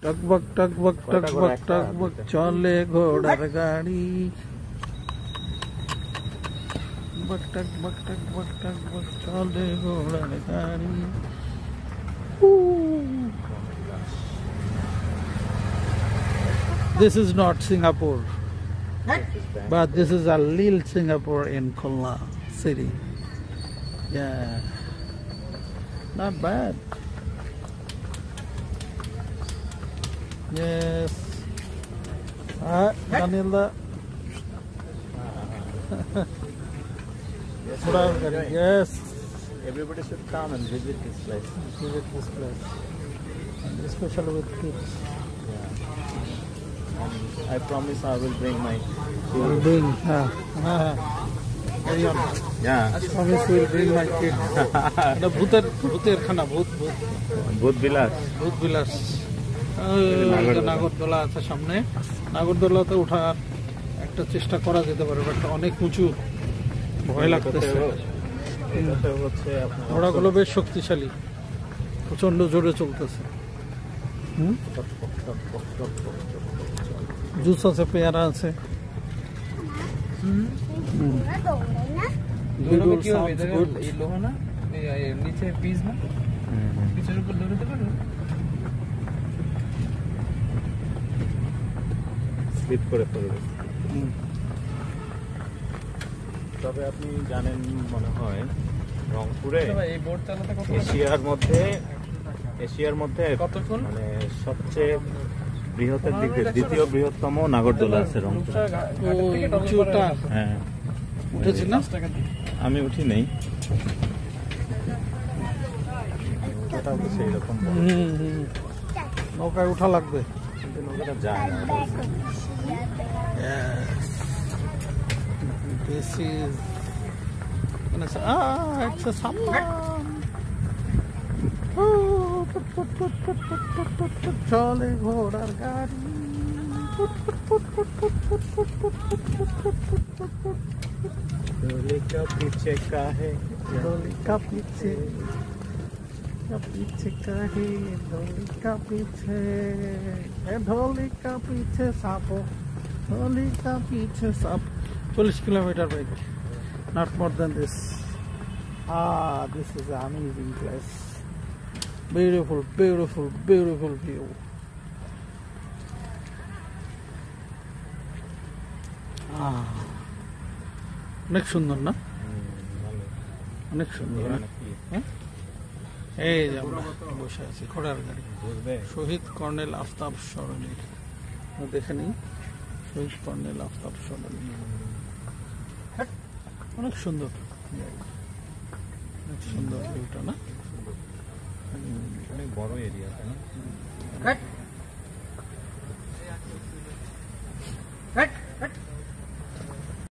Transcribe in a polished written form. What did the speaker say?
টকবক টকবক টকবক টকবক চলে ঘোড়ার গাড়ি। বক টকবক টকবক টকবক চলে ঘোড়ার গাড়ি। This is not Singapore, but this is a little Singapore in Khulna city. Yeah, not bad. Yes. Daniela. Yes. Everybody should come and visit this place. Visit this place, and especially with kids. Yeah. And I promise I will bring my We'll bring. Carry on. Yeah. I promise we'll bring my kids. The bhuter khana bhut. Bhut Bilas. Bhut Bilas. নাগরদোলা আছে সামনে। নাগরদোলাতে ওঠার একটা চেষ্টা করা যেতে পারে, but অনেক উঁচু, ভয় লাগতেছে। ঘোড়াগুলো বেশ শক্তিশালী, প্রচন্ড জোরে চলতেছে। জুস আছে, পেয়ারা আছে। স্লিপ করে পড়বে। তবে আপনি জানেন মনে হয় রংপুরে এশিয়ার মধ্যে মানে সবচেয়ে বৃহতের দিকে দ্বিতীয় বৃহত্তম নাগরদোলা আছে রংপুরে। হ্যাঁ, উঠেছি না? আমি উঠি নেই। সেইরকম নৌকায় উঠা লাগবে, কিন্তু নৌকাটা যায় না। This is it's a summer. চলে ঘোড়ার গাড়ি। डोली का पीछे का है, डोली का पीछे का है, डोली का पीछे, ढोली का पीछे सापो, ढोली का पीछे shop. 40 kilometer bike, not more than this. This is an amazing place. Beautiful, beautiful, beautiful view. অনেক সুন্দর না? অনেক সুন্দর। এই যে আমরা বসে আছি ঘোড়ার গাড়ি, শহীদ কর্নেল আফতাব সরণির। দেখে নিই, শহীদ কর্নেল আফতাব সরণি। অনেক সুন্দর, অনেক সুন্দর ভিউটা না? অনেক বড় এরিয়া, তাই না?